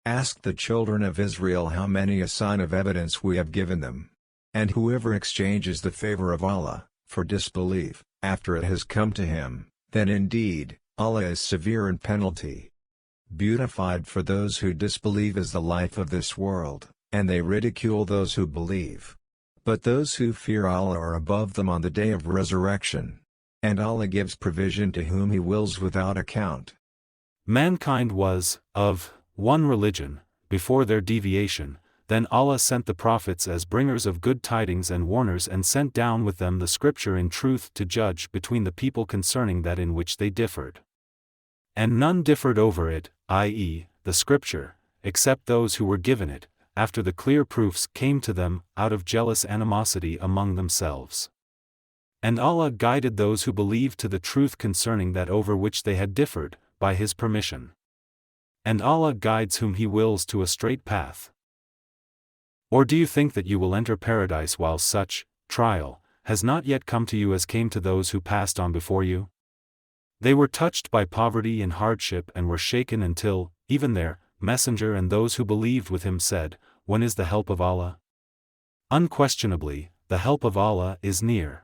Ask the children of Israel how many a sign of evidence we have given them. And whoever exchanges the favor of Allah, for disbelief, after it has come to him, then indeed, Allah is severe in penalty. Beautified for those who disbelieve is the life of this world, and they ridicule those who believe. But those who fear Allah are above them on the day of resurrection. And Allah gives provision to whom He wills without account. Mankind was, of, one religion, before their deviation. Then Allah sent the prophets as bringers of good tidings and warners, and sent down with them the scripture in truth to judge between the people concerning that in which they differed. And none differed over it, i.e., the scripture, except those who were given it, after the clear proofs came to them, out of jealous animosity among themselves. And Allah guided those who believed to the truth concerning that over which they had differed, by His permission. And Allah guides whom He wills to a straight path. Or do you think that you will enter paradise while such trial has not yet come to you as came to those who passed on before you? They were touched by poverty and hardship and were shaken until, even their messenger and those who believed with him said, "When is the help of Allah?" Unquestionably, the help of Allah is near.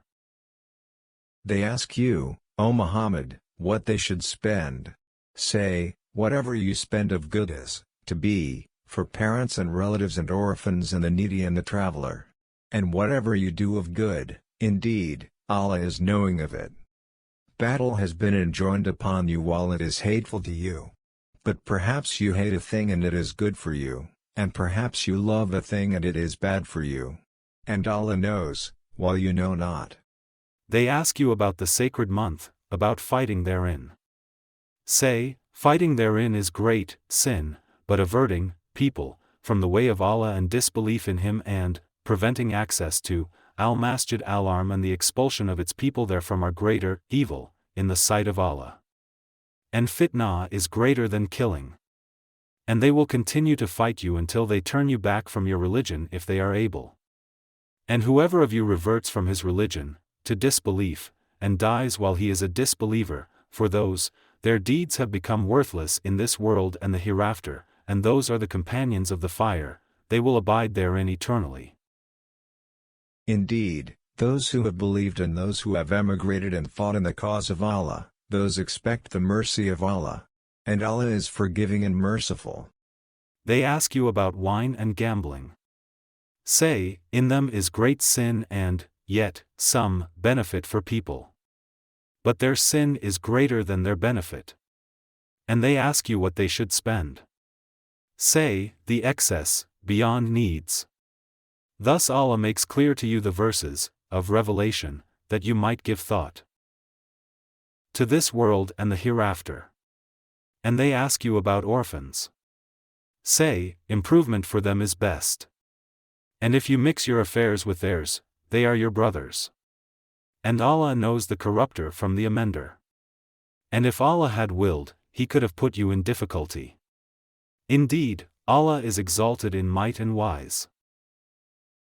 They ask you, O Muhammad, what they should spend. Say, whatever you spend of good is, to be, for parents and relatives and orphans and the needy and the traveler. And whatever you do of good, indeed, Allah is knowing of it. Battle has been enjoined upon you while it is hateful to you. But perhaps you hate a thing and it is good for you, and perhaps you love a thing and it is bad for you. And Allah knows, while you know not. They ask you about the sacred month, about fighting therein. Say, fighting therein is great sin, but averting people from the way of Allah and disbelief in Him and preventing access to Al-Masjid al-Haram and the expulsion of its people therefrom are greater evil in the sight of Allah. And fitna is greater than killing. And they will continue to fight you until they turn you back from your religion if they are able. And whoever of you reverts from his religion to disbelief and dies while he is a disbeliever, for those, their deeds have become worthless in this world and the hereafter, and those are the companions of the fire, they will abide therein eternally. Indeed, those who have believed and those who have emigrated and fought in the cause of Allah, those expect the mercy of Allah. And Allah is forgiving and merciful. They ask you about wine and gambling. Say, in them is great sin and, yet, some benefit for people. But their sin is greater than their benefit. And they ask you what they should spend. Say, the excess, beyond needs. Thus Allah makes clear to you the verses of revelation, that you might give thought to this world and the hereafter. And they ask you about orphans. Say, improvement for them is best. And if you mix your affairs with theirs, they are your brothers. And Allah knows the corrupter from the amender. And if Allah had willed, He could have put you in difficulty. Indeed, Allah is exalted in might and wise.